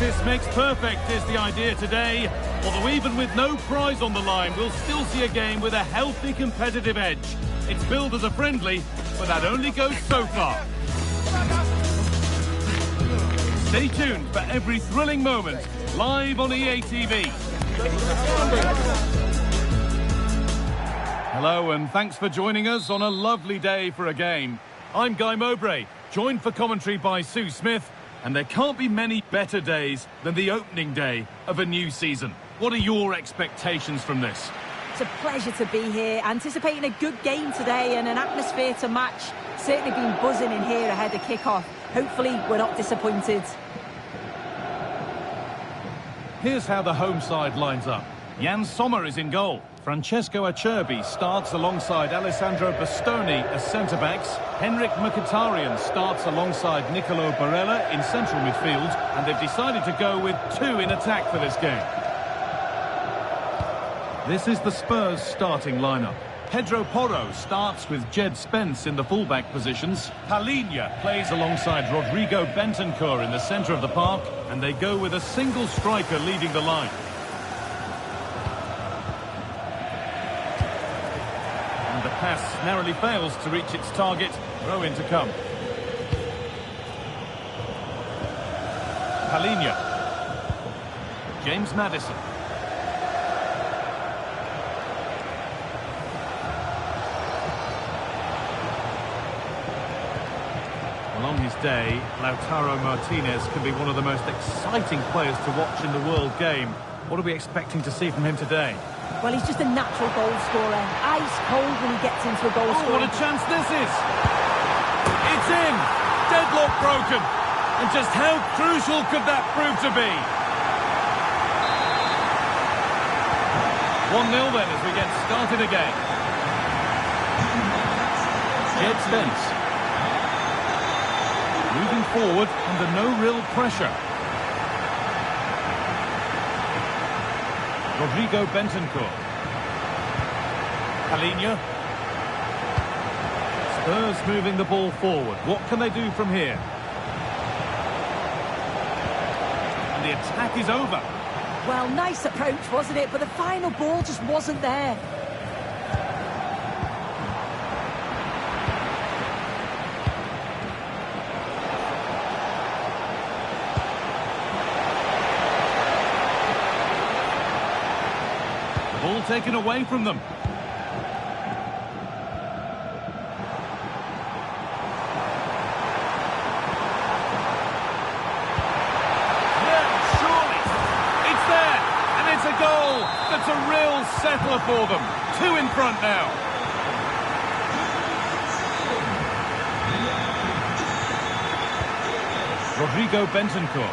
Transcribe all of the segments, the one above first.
Practice makes perfect is the idea today. Although even with no prize on the line, we'll still see a game with a healthy competitive edge. It's billed as a friendly, but that only goes so far. Stay tuned for every thrilling moment, live on EA TV. Hello and thanks for joining us on a lovely day for a game. I'm Guy Mowbray, joined for commentary by Sue Smith, and there can't be many better days than the opening day of a new season. What are your expectations from this? It's a pleasure to be here, anticipating a good game today and an atmosphere to match. Certainly been buzzing in here ahead of kick-off. Hopefully we're not disappointed. Here's how the home side lines up. Jan Sommer is in goal. Francesco Acerbi starts alongside Alessandro Bastoni as centre-backs. Henrik Mkhitaryan starts alongside Nicolo Barella in central midfield. And they've decided to go with two in attack for this game. This is the Spurs starting lineup. Pedro Porro starts with Jed Spence in the fullback positions. Palhinha plays alongside Rodrigo Bentancur in the centre of the park. And they go with a single striker leading the line. And the pass narrowly fails to reach its target. Throw in to come. Palhinha. James Maddison. On his day, Lautaro Martinez can be one of the most exciting players to watch in the world game. What are we expecting to see from him today? Well, he's just a natural goal scorer. Ice cold when he gets into a goal scorer. What a chance this is! It's in! Deadlock broken! And just how crucial could that prove to be? 1-0 then as we get started again. Jed Spence. Moving forward under no real pressure. Rodrigo Bentancur. Palhinha. Spurs moving the ball forward. What can they do from here? And the attack is over. Well, nice approach, wasn't it? But the final ball just wasn't there. Ball taken away from them. Yeah, surely. It's there. And it's a goal. That's a real settler for them. Two in front now. Rodrigo Bentancur.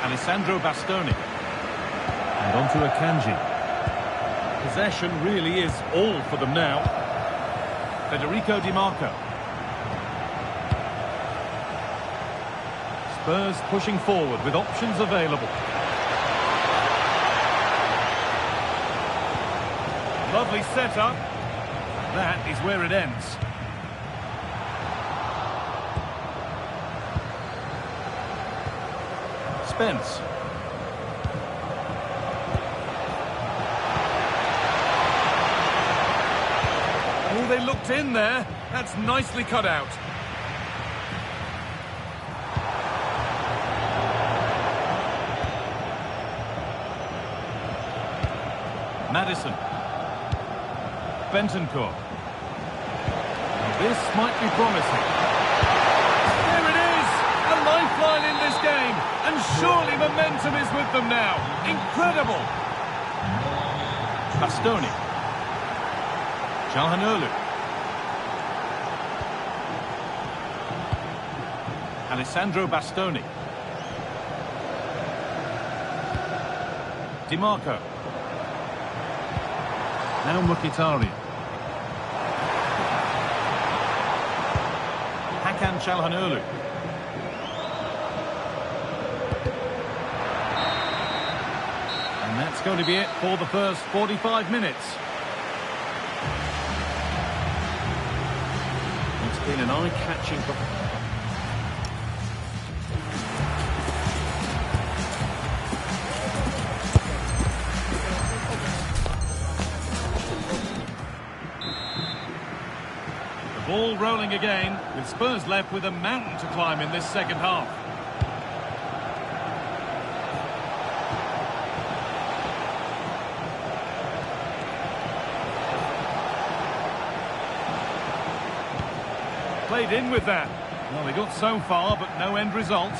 Alessandro Bastoni. And on to Akanji. Possession really is all for them now. Federico Di Marco. Spurs pushing forward with options available. Lovely setup. That is where it ends. Spence. Oh, they looked in there. That's nicely cut out. Maddison. Bentancur. This might be promising. There it is! A lifeline in this game. And surely momentum is with them now. Incredible! Bastoni. Calhanoglu. Alessandro Bastoni. Di Marco. Now Mkhitaryan. Hakan Calhanoglu. And that's going to be it for the first 45 minutes. It's been an eye-catching performance. Ball rolling again, with Spurs left with a mountain to climb in this second half. Played in with that. Well, they got so far, but no end result.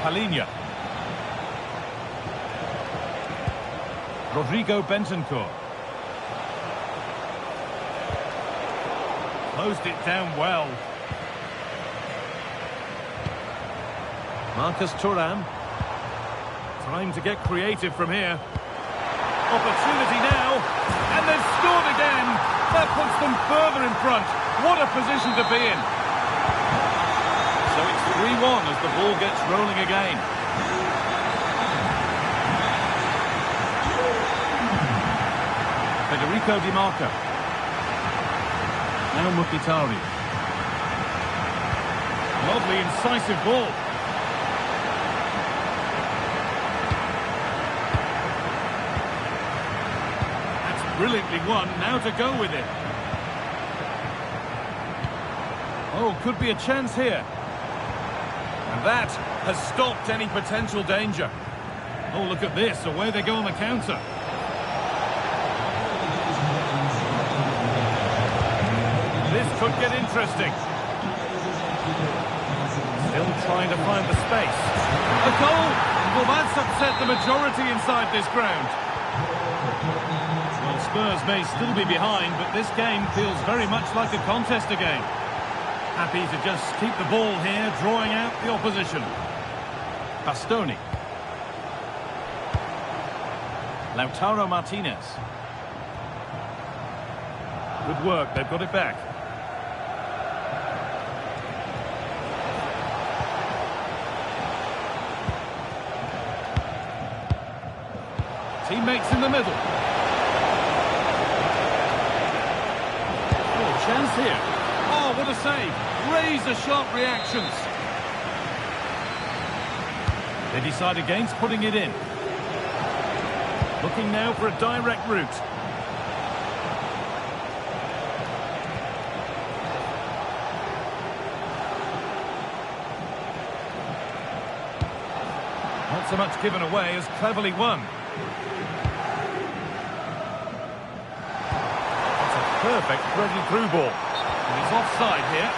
Palhinha. Rodrigo Bentancur. Closed it down well. Marcus Thuram. Time to get creative from here. Opportunity now. And they've scored again. That puts them further in front. What a position to be in. So it's 3-1 as the ball gets rolling again. Federico Di Marco. Now Mkhitaryan. Lovely, incisive ball. That's brilliantly won. Now to go with it. Oh, could be a chance here. And that has stopped any potential danger. Oh, look at this. Away they go on the counter. This could get interesting. Still trying to find the space. A goal! Well, that's upset the majority inside this ground. Well, Spurs may still be behind, but this game feels very much like a contest again. Happy to just keep the ball here, drawing out the opposition. Bastoni. Lautaro Martinez. Good work, they've got it back. Teammates in the middle. Oh, chance here. Oh, what a save. Razor-sharp reactions. They decide against putting it in. Looking now for a direct route. Not so much given away as cleverly won. That's a perfect threaded-through ball. And he's offside here.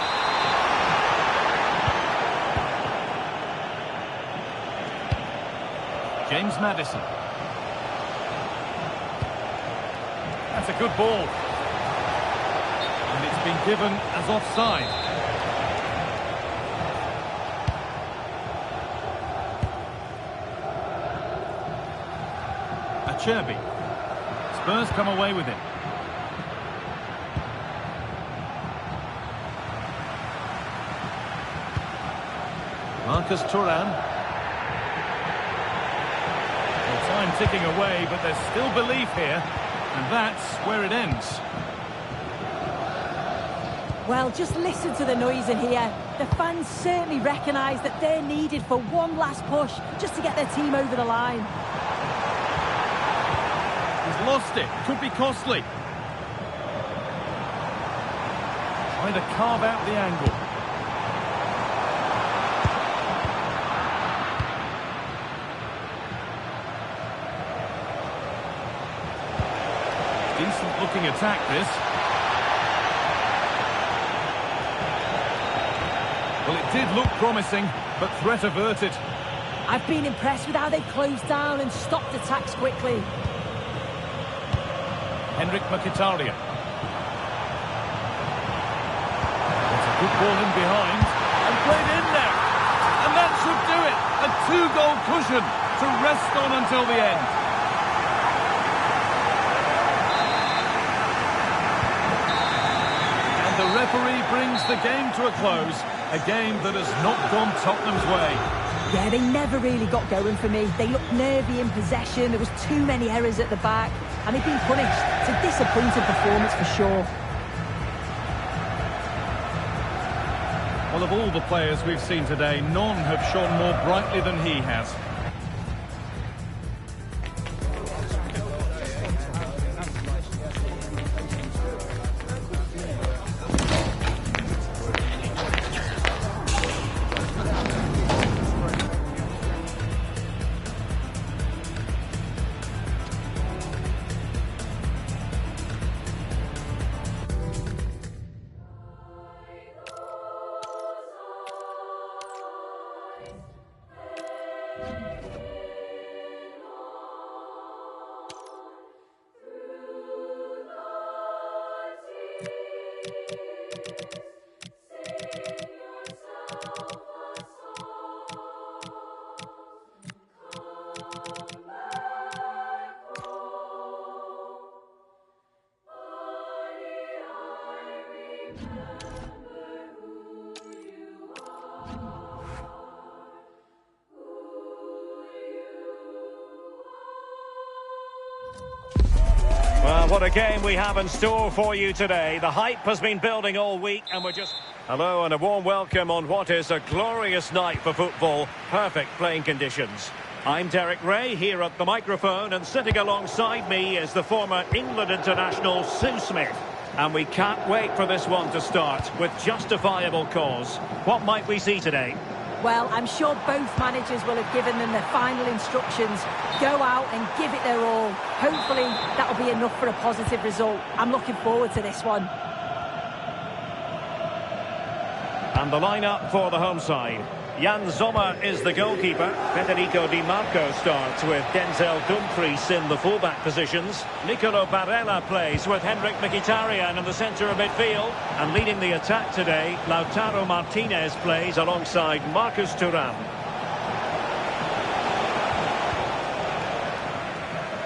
James Maddison. That's a good ball. And it's been given as offside. Acerbi. Spurs come away with it. Marcus Thuram. Well, time ticking away, but there's still belief here. And that's where it ends. Well, just listen to the noise in here. The fans certainly recognise that they're needed for one last push just to get their team over the line. He's lost it. Could be costly. Trying to carve out the angle. Decent looking attack, this. Well, it did look promising, but threat averted. I've been impressed with how they've closed down and stopped attacks quickly. Henrik Mkhitaryan. It's a good ball in behind. And played in there. And that should do it. A two-goal cushion to rest on until the end. The referee brings the game to a close, a game that has not gone Tottenham's way. Yeah, they never really got going for me. They looked nervy in possession. There was too many errors at the back, and they've been punished. It's a disappointing performance for sure. Well, of all the players we've seen today, none have shone more brightly than he has. Well, what a game we have in store for you today. The hype has been building all week and we're just... Hello and a warm welcome on what is a glorious night for football. Perfect playing conditions. I'm Derek Ray here at the microphone, and sitting alongside me is the former England international Sue Smith. And we can't wait for this one to start with justifiable cause. What might we see today? Well, I'm sure both managers will have given them their final instructions. Go out and give it their all. Hopefully, that'll be enough for a positive result. I'm looking forward to this one. And the lineup for the home side. Jan Sommer is the goalkeeper. Federico Di Marco starts with Denzel Dumfries in the fullback positions. Nicolo Barella plays with Henrik Mkhitaryan in the centre of midfield. And leading the attack today, Lautaro Martinez plays alongside Marcus Thuram.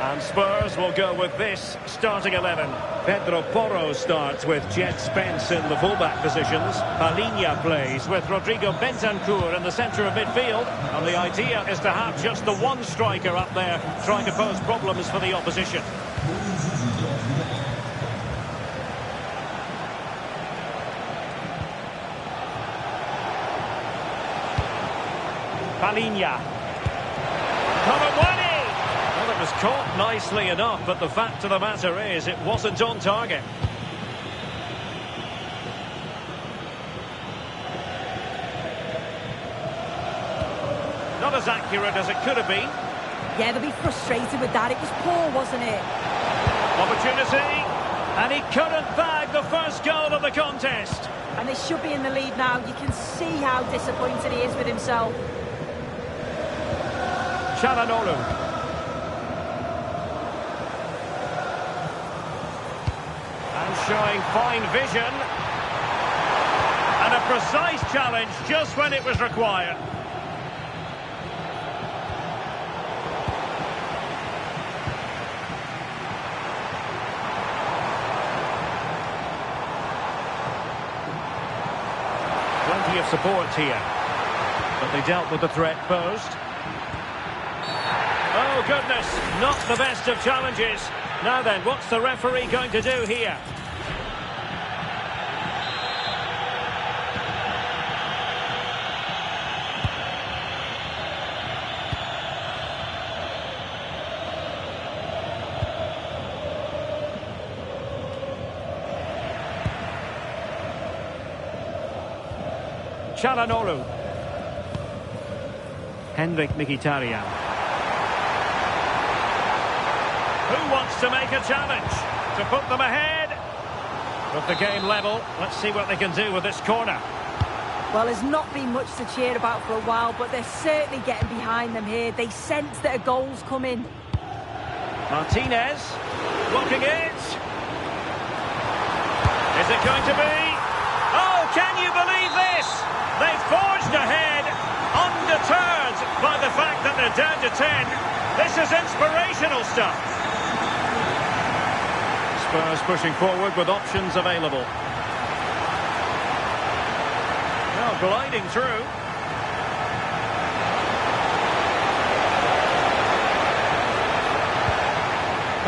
And Spurs will go with this starting 11. Pedro Porro starts with Jet Spence in the fullback positions. Palhinha plays with Rodrigo Bentancur in the centre of midfield. And the idea is to have just the one striker up there trying to pose problems for the opposition. Palhinha. Colomwani! Well, it was caught nicely enough, but the fact of the matter is it wasn't on target. Not as accurate as it could have been. Yeah, they'll be frustrated with that. It was poor, wasn't it? Opportunity, and he couldn't bag the first goal of the contest. And they should be in the lead now. You can see how disappointed he is with himself. Çalhanoğlu. And showing fine vision. And a precise challenge just when it was required. Plenty of support here. But they dealt with the threat posed. Oh, goodness, not the best of challenges. Now then, what's the referee going to do here? Çalhanoğlu. Henrik Mkhitaryan. Who wants to make a challenge to put them ahead? With the game level, let's see what they can do with this corner. Well, there's not been much to cheer about for a while, but they're certainly getting behind them here. They sense that a goal's coming. Martinez, blocking it. Is it going to be? Oh, can you believe this? They've forged ahead, undeterred by the fact that they're down to 10. This is inspirational stuff. Spurs pushing forward with options available. Now gliding through.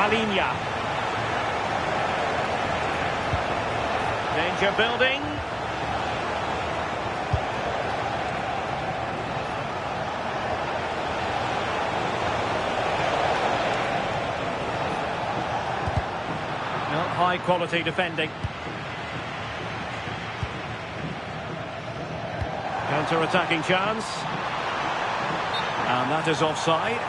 Palinha. Danger building. Well, high quality defending. Counter-attacking chance. And that is offside.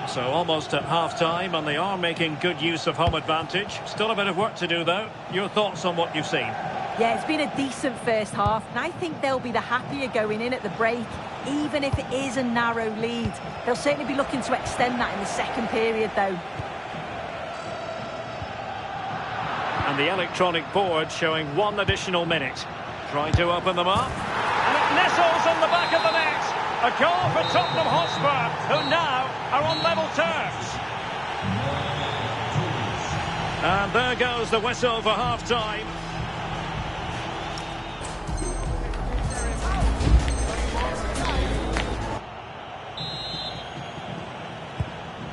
So almost at half-time, and they are making good use of home advantage. Still a bit of work to do, though. Your thoughts on what you've seen? Yeah, it's been a decent first half, and I think they'll be the happier going in at the break, even if it is a narrow lead. They'll certainly be looking to extend that in the second period, though. And the electronic board showing 1 additional minute. Trying to open them up. And it nestles on the back of the net. A goal for Tottenham Hotspur, who now are on level terms. And there goes the whistle for half-time.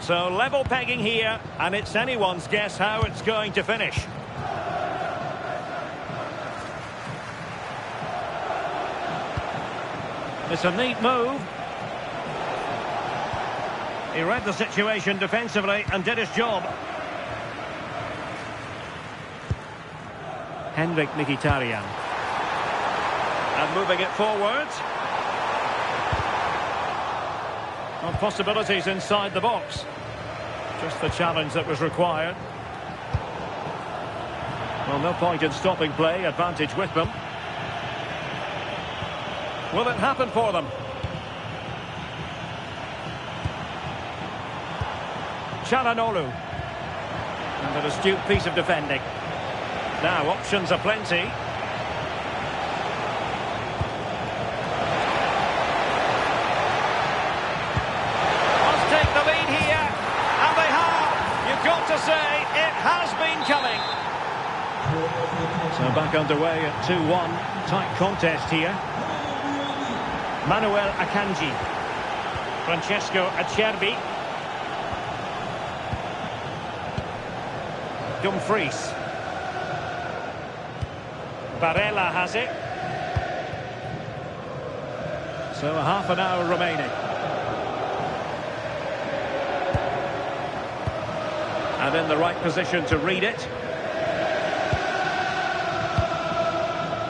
So level pegging here, and it's anyone's guess how it's going to finish. It's a neat move. He read the situation defensively and did his job. Henrik Mkhitaryan. And moving it forward. Well, possibilities inside the box. Just the challenge that was required. Well, no point in stopping play. Advantage with them. Will it happen for them? Çalhanoğlu. And an astute piece of defending. Now, options are plenty. Must take the lead here. And they have. You've got to say, it has been coming. So back underway at 2-1. Tight contest here. Manuel Akanji. Francesco Acerbi. Dumfries. Barella has it. So a half an hour remaining. And in the right position to read it.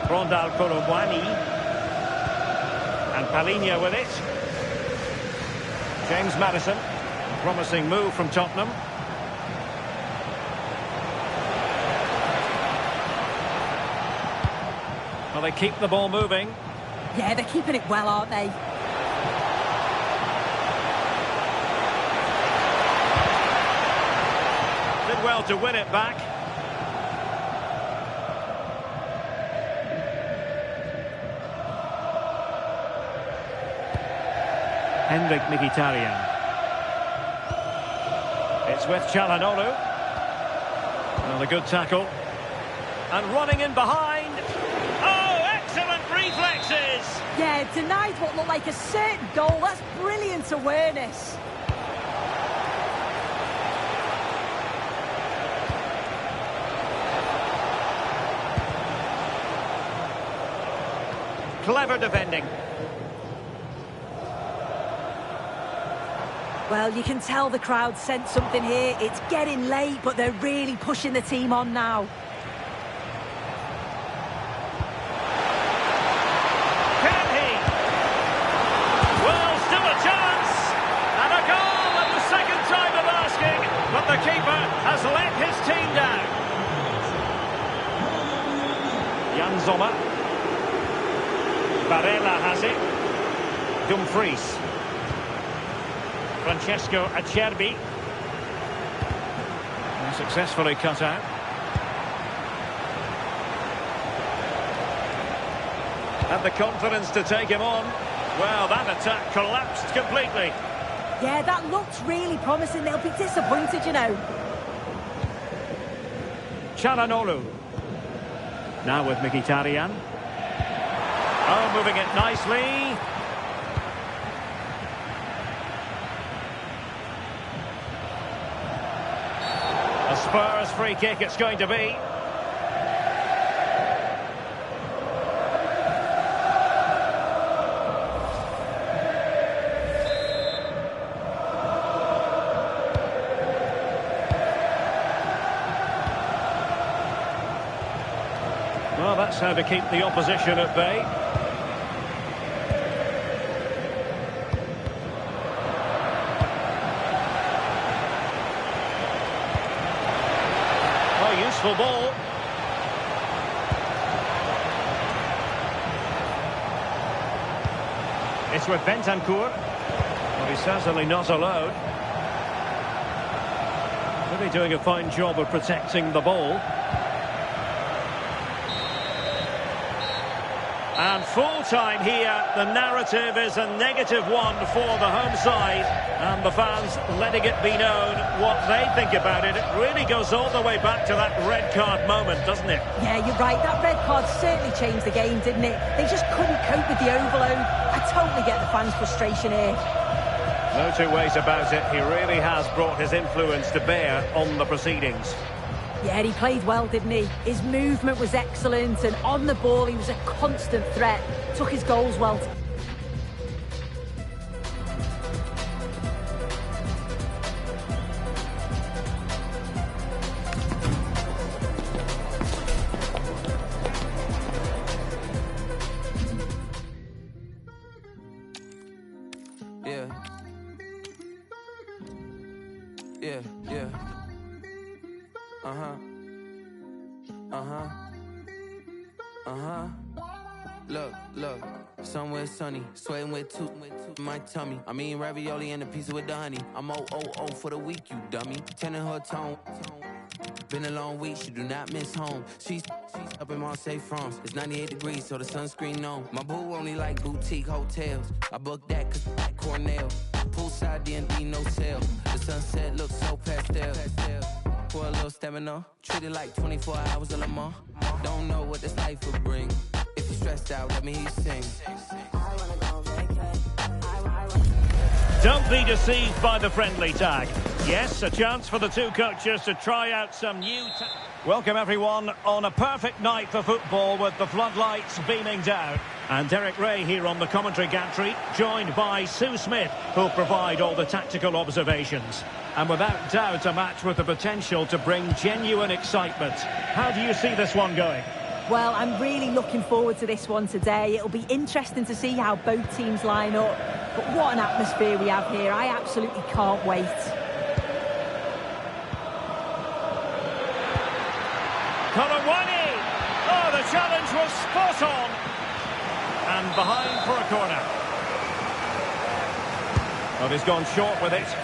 Rondal Colomwani. And Palinha with it. James Maddison. Promising move from Tottenham. Well, they keep the ball moving. Yeah, they're keeping it well, aren't they? Did well to win it back. Henrik Mkhitaryan. It's with Çalhanoğlu. Another good tackle. And running in behind. Oh, excellent reflexes! Yeah, denied what looked like a certain goal. That's brilliant awareness. Clever defending. Well, you can tell the crowd sense something here. It's getting late, but they're really pushing the team on now. Can he? Well, still a chance. And a goal at the second time of asking. But the keeper has let his team down. Jan Sommer. Barella has it. Dumfries. Francesco Acerbi. And successfully cut out. Had the confidence to take him on. Well, that attack collapsed completely. Yeah, that looked really promising. They'll be disappointed, you know. Çalhanoğlu. Now with Mkhitaryan. Oh, moving it nicely. Spurs free kick it's going to be. Well, that's how to keep the opposition at bay. Oh, useful ball. It's with Bentancur. Well, he's certainly not alone. Really doing a fine job of protecting the ball. And full time here, the narrative is a -1 for the home side. And the fans letting it be known what they think about it. It really goes all the way back to that red card moment, doesn't it? Yeah, you're right. That red card certainly changed the game, didn't it? They just couldn't cope with the overload. I totally get the fans' frustration here. No two ways about it. He really has brought his influence to bear on the proceedings. Yeah, he played well, didn't he? His movement was excellent, and on the ball he was a constant threat. Took his goals well. Yeah. Yeah, yeah. Look, somewhere sunny, sweating with two my tummy. I mean ravioli and a pizza with the honey. I'm oh for the week, you dummy. Tending her tone. Been a long week, she do not miss home. She's up in Marseille, France. It's 98 degrees, so the sunscreen on. My boo only like boutique hotels. I booked that cause like Cornell. Poolside D&D, no sale. The sunset looks so pastel. For a little stamina, treat it like 24 hours of Le Mans. Don't know what this life will bring. If you're stressed out, let me hear you sing. Don't be deceived by the friendly tag. Yes, a chance for the two coaches to try out some new... Welcome everyone on a perfect night for football with the floodlights beaming down. And Derek Ray here on the commentary gantry, joined by Sue Smith, who'll provide all the tactical observations. And without doubt, a match with the potential to bring genuine excitement. How do you see this one going? Well, I'm really looking forward to this one today. It'll be interesting to see how both teams line up. But what an atmosphere we have here. I absolutely can't wait. Colawani! Oh, the challenge was spot on. And behind for a corner. Well, he's gone short with it.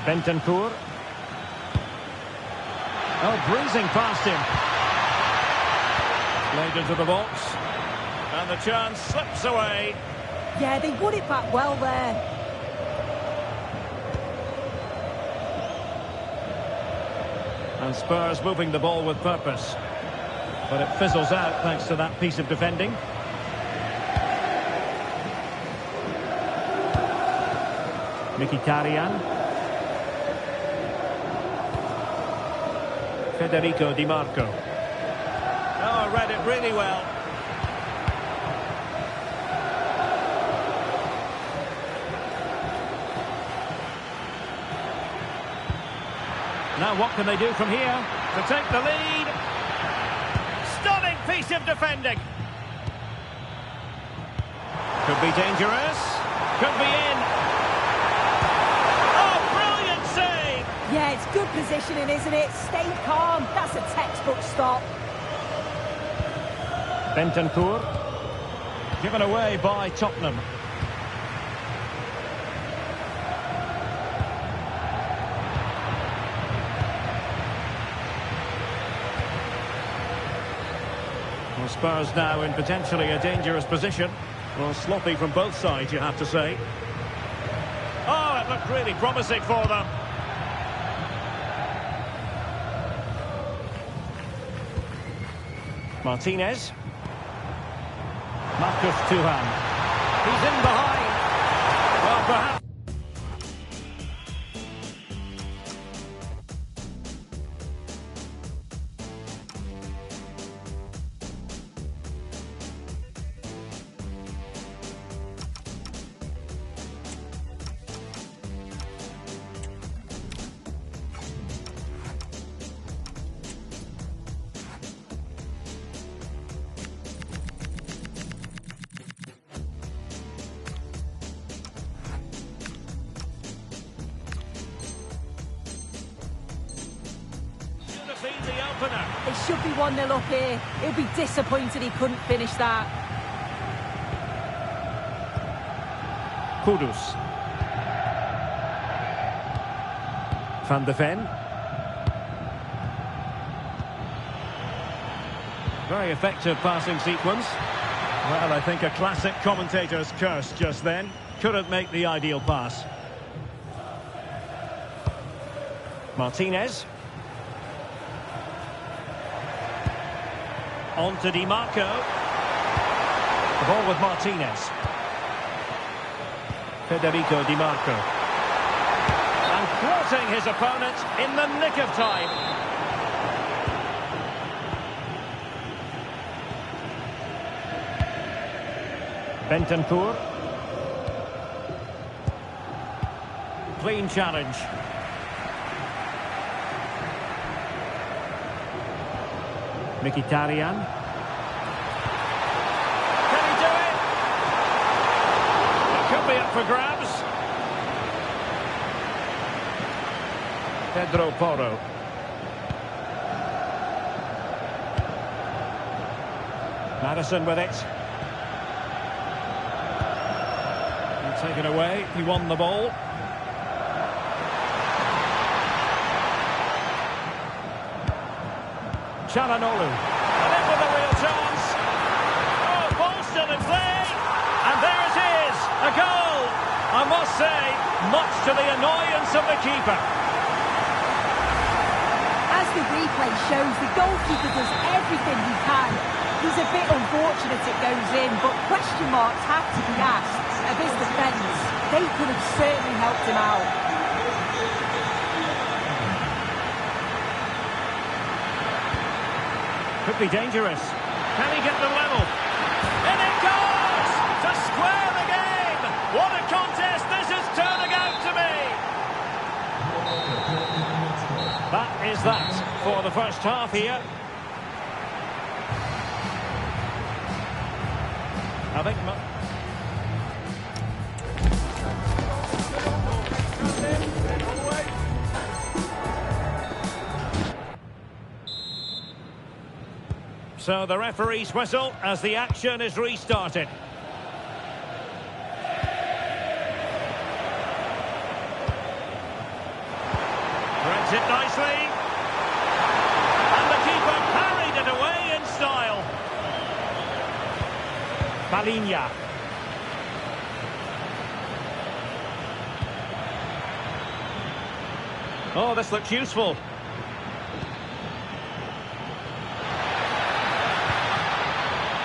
Bentancur. Oh, breezing past him. Played into the box. And the chance slips away. Yeah, they won it back well there. And Spurs moving the ball with purpose. But it fizzles out thanks to that piece of defending. Mkhitaryan. Federico Di Marco. Oh, read it really well. Now what can they do from here to take the lead? Stunning piece of defending. Could be dangerous. Could be in. Oh, brilliant save! Yeah, it's good positioning, isn't it? Stay calm. That's a textbook stop. Bentancur. Given away by Tottenham. Well, Spurs now in potentially a dangerous position. Well, sloppy from both sides, you have to say. Oh, it looked really promising for them. Martinez. Marcus Thuram. He's in behind. Well, perhaps... the opener. It should be 1-0 up here. He'll be disappointed he couldn't finish that. Kudus. Van de Ven. Very effective passing sequence. Well, I think a classic commentator's curse just then. Couldn't make the ideal pass. Martinez. On to Di Marco. The ball with Martinez. Federico Di Marco. And thwarting his opponent in the nick of time. Bentancur. Clean challenge. Mkhitaryan. Can he do it? It could be up for grabs. Pedro Porro. Madison with it. Taken away, he won the ball. Çalhanoğlu. And in with a real chance. Oh, ball still in play. And there it is, a goal. I must say, much to the annoyance of the keeper. As the replay shows, the goalkeeper does everything he can. He's a bit unfortunate it goes in, but question marks have to be asked of his defence. They could have certainly helped him out. Could be dangerous. Can he get the level? In it goes! To square the game! What a contest this is turning out to be! That is that for the first half here. I think... So the referee's whistle as the action is restarted. Threads it nicely. And the keeper parried it away in style. Balinha. Oh, this looks useful.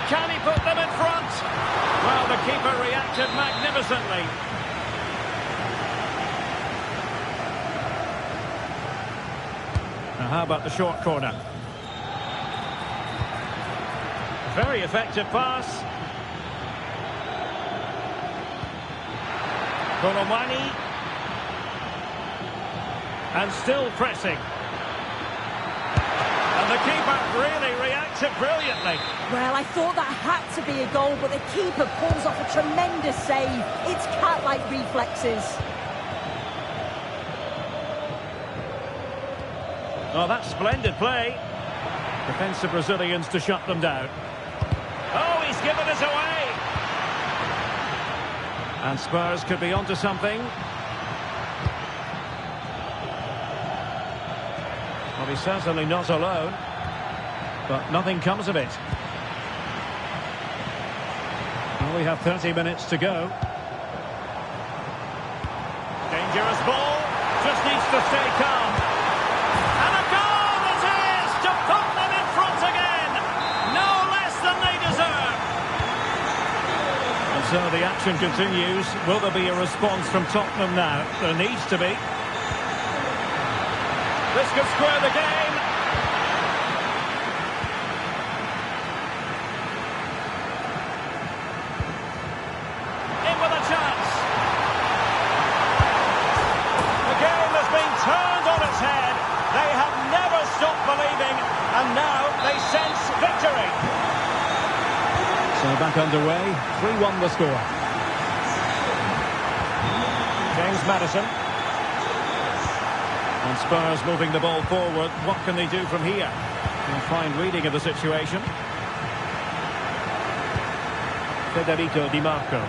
Can he put them in front? Well, the keeper reacted magnificently. Now, how about the short corner? Very effective pass. Colomani. And still pressing. And the keeper really reacted brilliantly. Well, I thought that had to be a goal, but the keeper pulls off a tremendous save. It's cat-like reflexes. Oh, that's splendid play. Defensive Brazilians to shut them down. Oh, he's given us away. And Spurs could be onto something. Well, he's certainly not alone. But nothing comes of it. Well, we have 30 minutes to go. Dangerous ball. Just needs to stay calm. And a goal it is to put them in front again. No less than they deserve. And so the action continues. Will there be a response from Tottenham now? There needs to be. This could square the game. In with a chance. The game has been turned on its head. They have never stopped believing, and now they sense victory. So back underway, 3-1 the score. James Maddison. And Spurs moving the ball forward. What can they do from here? A fine reading of the situation. Federico Di Marco.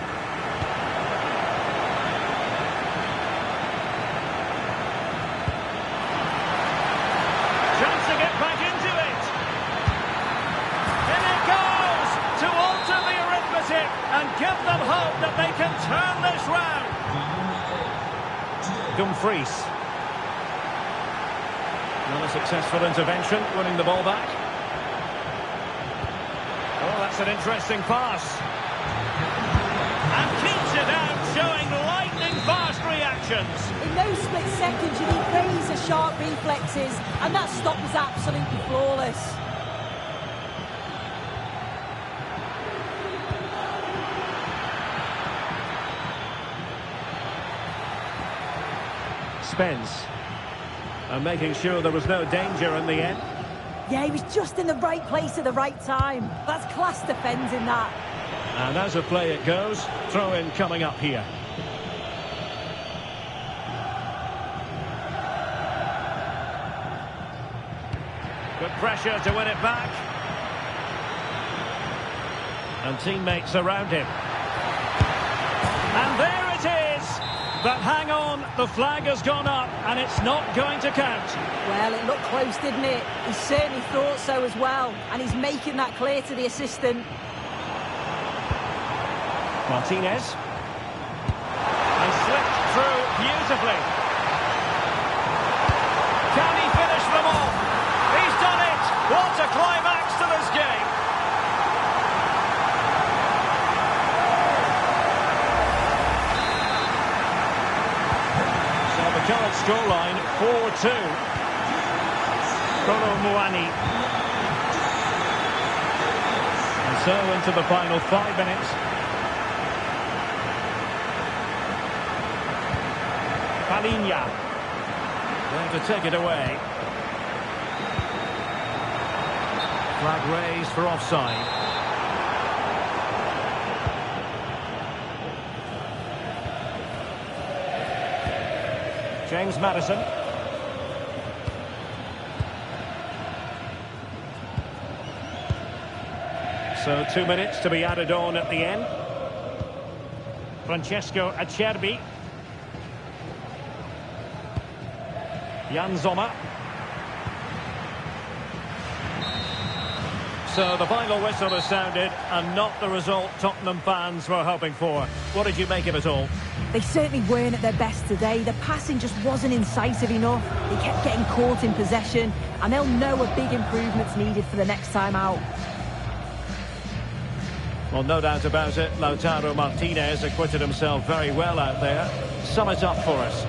Chance to get back into it. In it goes to alter the arithmetic and give them hope that they can turn this round. Dumfries. Not a successful intervention, winning the ball back. Oh, that's an interesting pass. And keeps it out, showing lightning-fast reactions. In those split seconds, you need razor-sharp reflexes, and that stop was absolutely flawless. Spence. And making sure there was no danger in the end. Yeah, he was just in the right place at the right time. That's class defending that. And as a play it goes, throw-in coming up here. Good pressure to win it back. And teammates around him. And there it is! But hang on, the flag has gone up and it's not going to count. Well, it looked close, didn't it? He certainly thought so as well. And he's making that clear to the assistant. Martinez. And slipped through beautifully. Can he finish them off? He's done it! What a climax to this game! Current scoreline 4-2. Kolo Muani. And so into the final 5 minutes. Palinha. There to take it away. Flag raised for offside. James Maddison. So 2 minutes to be added on at the end. Francesco Acerbi. Jan Sommer. So the final whistle has sounded and not the result Tottenham fans were hoping for. What did you make of it all? They certainly weren't at their best today. The passing just wasn't incisive enough. They kept getting caught in possession, and they'll know a big improvement's needed for the next time out. Well, no doubt about it, Lautaro Martinez acquitted himself very well out there. Sum it up for us.